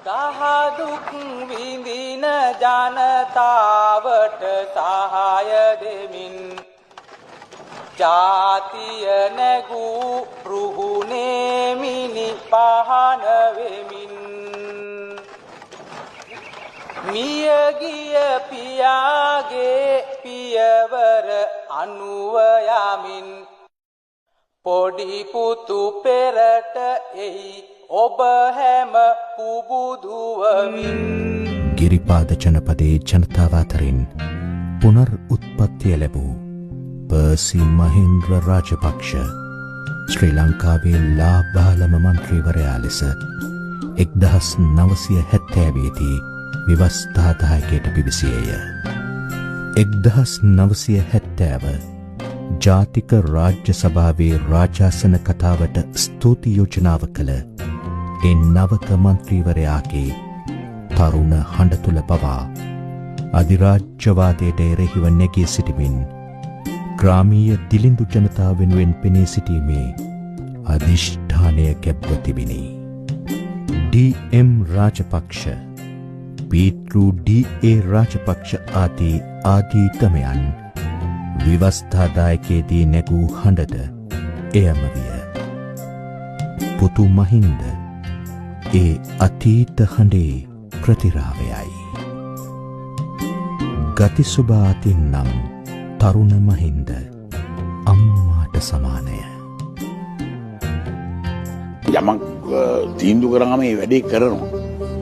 දහදුක් විඳින ජනතාවට සහාය දෙමින් ජාතිය නැගූ රුහුණේ මිනි පහන වෙමින් මියගිය පියාගේ පියවර අනුව යමින් පොඩි පුතු පෙරට එයි ඔබ හැම පුබුදුවමින් ගිරිපාද ජනපදයේ ජනතාව අතරින් පුනර් උත්පත්තිය ලැබූ පර්සි මහින්ද්‍ර රාජපක්ෂ ශ්‍රී ලංකාවේ ලාබාලම මන්ත්‍රීවරයා ලෙස 1970 දී විවස්ථාදායකයට පිවිසියේය. 1970 ජාතික රාජ්‍ය සභාවේ රාජාසන කතාවට ස්තුති යෝජනාව කළ ඒ නවක මන්ත්‍රීවරයාගේ තරුණ හඬ තුල පවා අධිරාජ්‍යවාදයට එරෙහිව නැගී සිටිමින් ග්‍රාමීය දිලිඳු ජනතාව වෙනුවෙන් පෙනී සිටීමේ අධිෂ්ඨානය කැපව තිබිනි. ඩී.එම්. රාජපක්ෂ, පීතෘ ඩී.ඒ. රාජපක්ෂ ආදීතමයන් විවස්ථාදායකයේදී නැගූ හඬද එයම විය. පුතු මහින්ද ඒ අතීත හඬේ ප්‍රතිරාවයයි. ගතිසුභ අතින් නම් තරුණ මහින්ද අම්මාට සමානය. යමක් තීන්දුව කරාම මේ වැඩේ කරනවා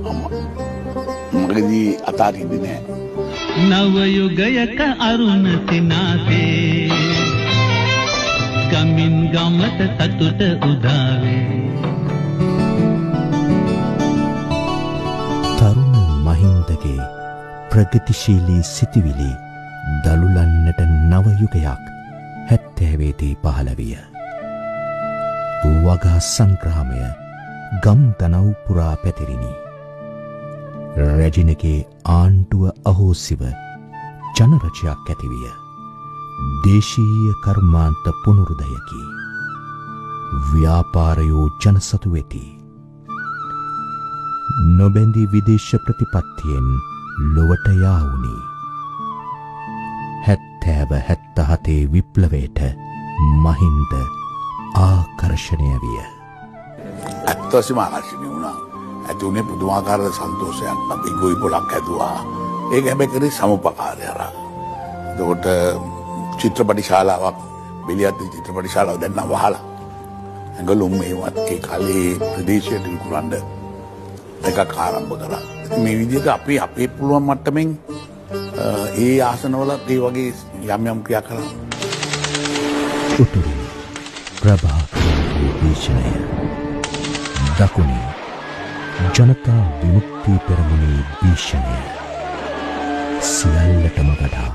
අම්මා. මගදී අතාරින්නේ නැහැ. නව යුගයක අරුණ සිනාතේ ගමින් ගමට සතුට උදාවේ. තරුණ මහින්දගේ ප්‍රගතිශීලී සිතිවිලි දළුලන්නට නව යුගයක් 70 දී පහළ විය. වගා සංග්‍රාමය ගම් තනව් පුරා පැතිරිණි. රැජිනගේ ආණ්ඩුව අහෝසිව ජනරජයක් ඇතිවිය. දේශීය කර්මාන්ත පුනරුදයකි. ව්‍යාපාරයෝ ජනසතු වෙති. නොබැඳි විදේශ ප්‍රතිපත්තියෙන් ලොවට යාවුනි. 70-77 විප්ලවයට මහින්ද ආකර්ෂණය විය. ඇත්තවසම ආකර්ෂණය වුණා. ඇති උනේ පුදුමාකාර සන්තෝෂයක්. අපි ගොවි පොලක් හැදුවා. ඒක හැබැයි කරේ සමුපකාරය අරන්. එතකොට චිත්‍රපටි ශාලාවක් බෙලියත් චිත්‍රපටි ශාලාව දැන් නම් වහලා. ඇඟලුම් මේවත් ඒ කාලේ ප්‍රදේශයට විකුණන්න එකක් ආරම්භ කරා. මේ විදිහට අපි අපේ පුළුවන් මට්ටමින් ඒ ආසනවලත් ඒ වගේ යම් ක්‍රියා කරා. උතුරු ප්‍රභාකරගේ දේශනය දකුණේ ජනතා විමුක්ති පෙරමුණේ භීෂණය සියල්ලටම වඩා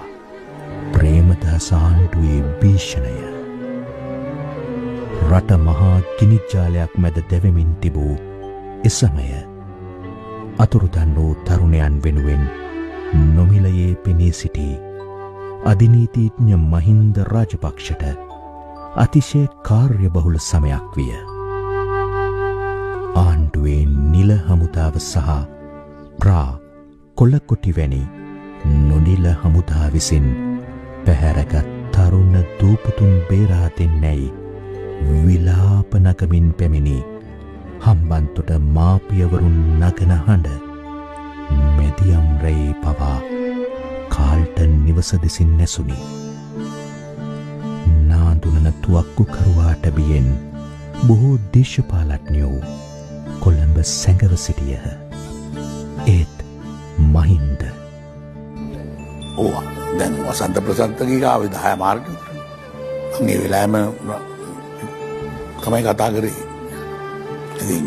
ප්‍රේමදාස ආණ්ඩුවේ භීෂණය රට මහා ගිනිජාලයක් මැද දැවෙමින් තිබූ එසමය අතුරුදන් වූ තරුණයන් වෙනුවෙන් නොමිලයේ පෙනී සිටි අධිනීතිඥ මහින්ද රාජපක්ෂට අතිශය කාර්යබහුල සමයක් විය. ආණ්ඩුවේ නිල හමුදාව සහ කොල්ලකොටි වැනි නොනිල හමුදා විසින් පැහැරගත් තරුණ දූපුතුන් බේරා දෙන්නැයි විලාප නගමින් පැමිණි හම්බන්තොට මාපියවරුන් නගන හඬ මැදියම් රැයේ පවා කාල්ටන් නිවස දෙසින් නැසුනි. නාඳුනන තුවක්කුකරුවාට බියෙන් බොහෝ දේශපාලඥයෝ කොළඹ සැඟව සිටියහ. ඒත් මහින්ද දැන් වසන්ත ප්‍රසන්තගේ ආවේ 10 මාර්ගය. මේ වෙලාවෙම තමයි කතා කරේ. ඉතින්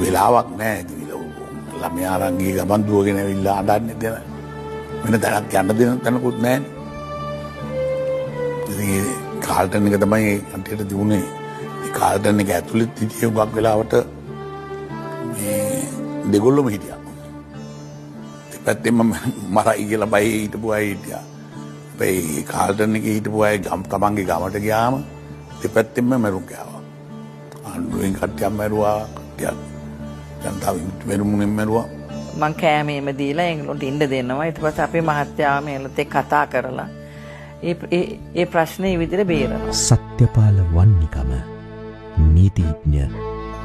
වෙලාවක් නැහැ. ළමයා අරන් ගිහ ගමන් දුවගෙන ඇවිල්ලා අඬන්නේ දෙන. වෙන තැනක් යන්න දෙන තැනකුත් නැහැ. ඉතින් කාල්ටන් එක තමයි අන්තිමට දුන්නේ. ඒ කාල්ටන් එක ඇතුළේ තිතිය උගක් වෙලාවට මේ දෙගොල්ලම හිටියා. දෙපැත්තෙම මරයි කියලා බයි හිටපු අය හිටියා. හැබැයි කාල්ටන් එකේ හිටපු අය තමන්ගේ ගමට ගියාම දෙපැත්තෙම මරුන් ගෑවා. ආණ්ඩුවෙන් කට්ටියක් මැරුවා, කට්ටියක් ජනතාව මෙරුමුණෙන් මැරුවා. මං කෑමේම දීලා ඒගොල්ලන්ට ඉන්න දෙනවා. ඊට පස්සේ අපේ මහත්තයා මේලත් එක්ක කතා කරලා ඒ ප්‍රශ්නේ ඒ විදිහට බේරනවා. සත්‍යපාල වන්නිකම නීතිඥ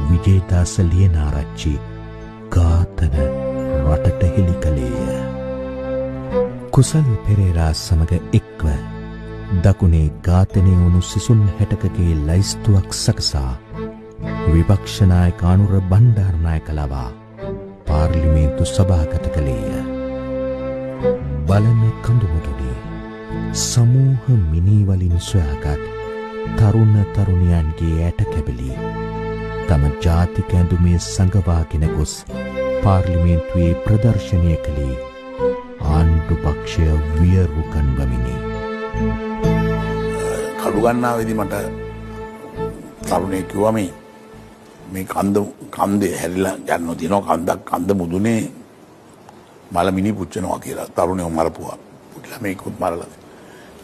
විජේදාස ලියනාරච්චි ඝාතන රටට හෙළි කළේය. කුසල් පෙරේරා සමග එක්ව දකුණේ ඝාතනය වුණු සිසුන් 60කගේ ලයිස්තුවක් සකසා විපක්ෂ නායක අනුර බණ්ඩාරනායක ලවා පාර්ලිමේන්තු සභාගත කළේය. බලන කඳුමුදුනේ සමූහ මිනීවලින් සොයාගත් තරුණ තරුණියන්ගේ ඇට කැබලි තම ජාතික ඇඳුමේ සඟවාගෙන ගොස් පාර්ලිමේන්තුවේ ප්‍රදර්ශනය කළේ ආණ්ඩු පක්ෂය වියරුකන්වමිනි. කඩුගන්නාවේදී මට තරුණයෙක් කිව්වා මේ කන්දේ හැරිලා යන්න දිනවා කන්ද මුදුනේ මලමිනි පුච්චනවා කියලා. තරුණයෝ මරපුවා. ළමයිකුත් මරලා.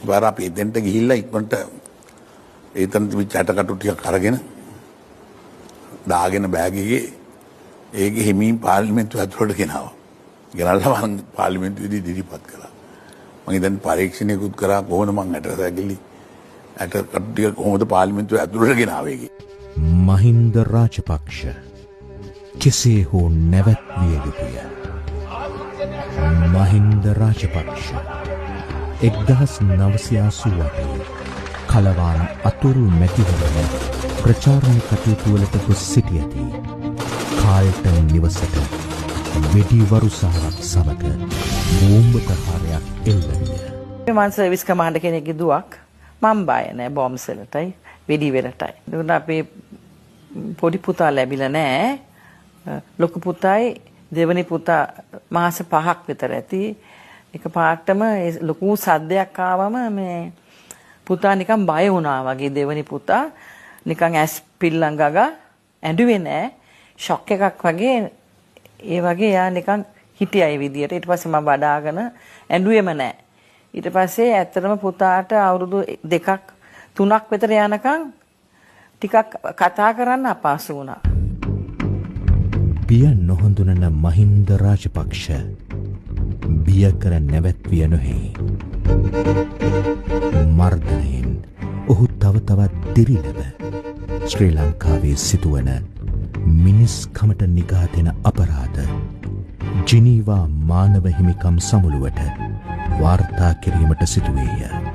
ඉතින් අපි එතෙන්ට ගිහිල්ලා ඉක්මනට ඒතන තිබිච්ච ඇටකටු ටිකක් අරගෙන දාගෙන බෑග් එකේ ඒක හිමින් පාර්ලිමේන්තුව ඇතුළට ගෙනාවා. ගෙනල්ලා මම පාර්ලිමේන්තුවේදී ඉදිරිපත් කළා. මම දැන් පරීක්ෂණයකුත් කරා කොහොමද මම ඇටකටු ටික කොහොමද පාර්ලිමේන්තුව ඇතුළට ගෙනාවේ කියලා. මහින්ද රාජපක්ෂ කෙසේ හෝ නැවැත්විය යුතුය. මහින්ද රාජපක්ෂ 1988 කලවාන අතුරු මැතිවරණ ප්‍රචාරණ කටයුතු වලට ගොස් සිටියදී කාල්ටන් නිවසට වෙඩි වරුසාවක් සමග බෝම්බ ප්‍රහාරයක් එල්ල විය. මම සර්විස් කමාන්ඩර් කෙනෙක්ගේ දුවක්. මම බය නැහැ බෝම්බ්සලටයි වෙඩි වෙලටයි. ඒකට අපේ පොඩි පුතා ලැබිලා නැහැ. ලොකු පුතායි දෙවෙනි පුතා මාස 5ක් විතර ඇති. එක පාටම ලොකු සද්දයක් ආවම මේ පුතා නිකන් බය වුණා වගේ. දෙවෙනි පුතා නිකන් ඇස් පිල්ලම් ගගා ඇඬුවේ නැහැ. ෂොක් එකක් වගේ ඒ වගේ යා නිකන් හිටියයි විදියට. ඊට පස්සේ මම වඩාගෙන ඇඬුවේම නැහැ. ඊට පස්සේ ඇත්තටම පුතාට අවුරුදු 2ක් 3ක් විතර යනකම් ටිකක් කතා කරන්න අපහසු වුණා. පිය නොහඳුනන මහින්ද රාජපක්ෂ බිය කර නැවැත්විය නොහේ. මර්ධනයෙන් ඔහු තව තවත් දිරිලව ශ්‍රී ලංකාවේ සිදුවන මිනිස්කමට නිගා දෙන අපරාධ ජිනීවා මානව හිමිකම් සමුළුවට වාර්තා කිරීමට සිදුවේය.